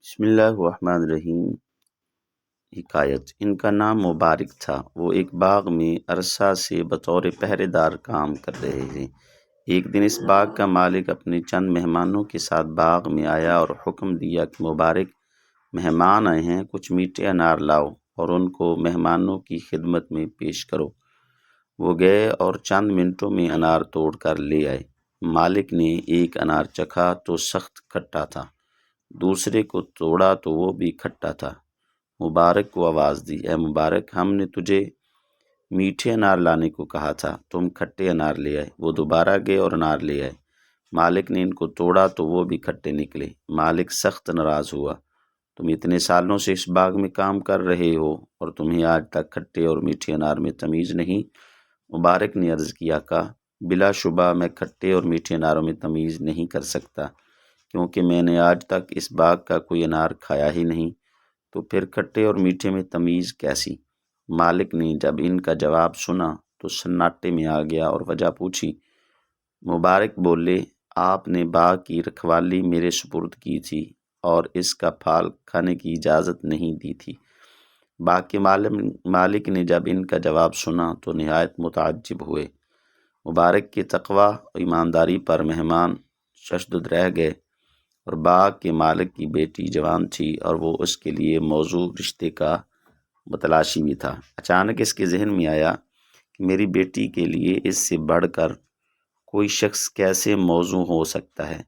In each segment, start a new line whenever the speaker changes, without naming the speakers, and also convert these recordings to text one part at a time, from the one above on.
بسم اللہ الرحمن الرحیم۔ حکایت۔ ان کا نام مبارک تھا۔ وہ ایک باغ میں عرصہ سے بطور پہرے دار کام کر رہے تھے۔ ایک دن اس باغ کا مالک اپنے چند مہمانوں کے ساتھ باغ میں آیا اور حکم دیا کہ مبارک مہمان آئے ہیں، کچھ میٹھے انار لاؤ اور ان کو مہمانوں کی خدمت میں پیش کرو۔ وہ گئے اور چند منٹوں میں انار توڑ کر لے آئے۔ مالک نے ایک انار چکھا تو سخت کھٹا تھا، دوسرے کو توڑا تو وہ بھی کھٹا تھا۔ مبارک کو آواز دی، اے مبارک، ہم نے تجھے میٹھے انار لانے کو کہا تھا، تم کھٹے انار لے آئے۔ وہ دوبارہ گئے اور انار لے آئے۔ مالک نے ان کو توڑا تو وہ بھی کھٹے نکلے۔ مالک سخت ناراض ہوا، تم اتنے سالوں سے اس باغ میں کام کر رہے ہو اور تمہیں آج تک کھٹے اور میٹھے انار میں تمیز نہیں؟ مبارک نے عرض کیا، بلا شبہ میں کھٹے اور میٹھے اناروں میں تمیز نہیں کر سکتا، کیونکہ میں نے آج تک اس باغ کا کوئی انار کھایا ہی نہیں، تو پھر کھٹے اور میٹھے میں تمیز کیسی؟ مالک نے جب ان کا جواب سنا تو سناٹے میں آ گیا اور وجہ پوچھی۔ مبارک بولے، آپ نے باغ کی رکھوالی میرے سپرد کی تھی اور اس کا پھال کھانے کی اجازت نہیں دی تھی۔ باغ کے مالک نے جب ان کا جواب سنا تو نہایت متعجب ہوئے۔ مبارک کے تقوی و ایمانداری پر مہمان ششدر رہ گئے، اور باغ کے مالک کی بیٹی جوان تھی اور وہ اس کے لیے موزوں رشتے کا متلاشی بھی تھا۔ اچانک اس کے ذہن میں آیا کہ میری بیٹی کے لیے اس سے بڑھ کر کوئی شخص کیسے موزوں ہو سکتا ہے۔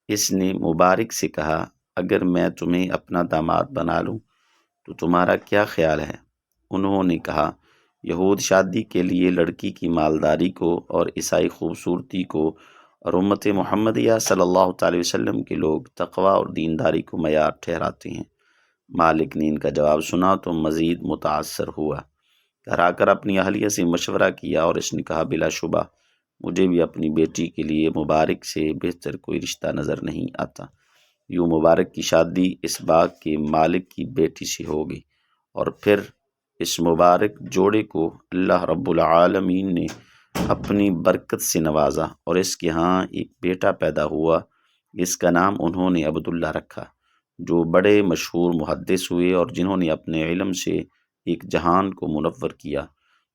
اس نے مبارک سے کہا، اگر میں تمہیں اپنا داماد بنا لوں تو تمہارا کیا خیال ہے؟ انہوں نے کہا، یہود شادی کے لیے لڑکی کی مالداری کو اور عیسائی خوبصورتی کو اور امت محمدیہ صلی اللہ تعالی وسلم کے لوگ تقوی اور دینداری کو معیار ٹھہراتے ہیں۔ مالک نے ان کا جواب سنا تو مزید متاثر ہوا۔ گھر آ کر اپنی اہلیہ سے مشورہ کیا اور اس نے کہا، بلا شبہ مجھے بھی اپنی بیٹی کے لیے مبارک سے بہتر کوئی رشتہ نظر نہیں آتا۔ یوں مبارک کی شادی اس باغ کے مالک کی بیٹی سے ہوگی، اور پھر اس مبارک جوڑے کو اللہ رب العالمین نے اپنی برکت سے نوازا اور اس کے ہاں ایک بیٹا پیدا ہوا، جس کا نام انہوں نے عبداللہ رکھا، جو بڑے مشہور محدث ہوئے اور جنہوں نے اپنے علم سے ایک جہان کو منور کیا۔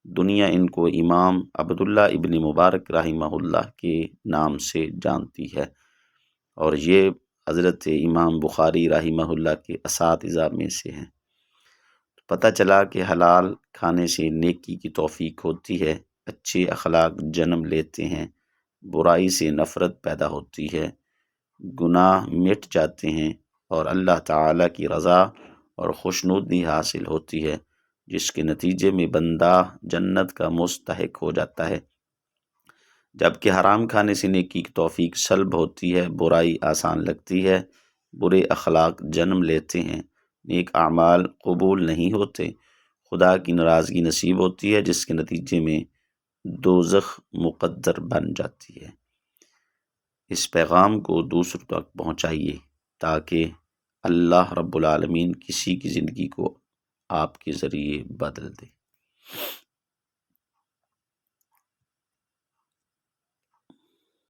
دنیا ان کو امام عبداللہ ابن مبارک رحمہ اللہ کے نام سے جانتی ہے، اور یہ حضرت امام بخاری رحمہ اللہ کے اساتذہ میں سے ہیں۔ پتہ چلا کہ حلال کھانے سے نیکی کی توفیق ہوتی ہے، اچھے اخلاق جنم لیتے ہیں، برائی سے نفرت پیدا ہوتی ہے، گناہ مٹ جاتے ہیں اور اللہ تعالیٰ کی رضا اور خوشنودی حاصل ہوتی ہے، جس کے نتیجے میں بندہ جنت کا مستحق ہو جاتا ہے۔ جبکہ حرام کھانے سے نیکی کی توفیق سلب ہوتی ہے، برائی آسان لگتی ہے، برے اخلاق جنم لیتے ہیں، نیک اعمال قبول نہیں ہوتے، خدا کی ناراضگی نصیب ہوتی ہے، جس کے نتیجے میں دوزخ مقدر بن جاتی ہے۔ اس پیغام کو دوسروں تک پہنچائیے تاکہ اللہ رب العالمین کسی کی زندگی کو آپ کے ذریعے بدل دے۔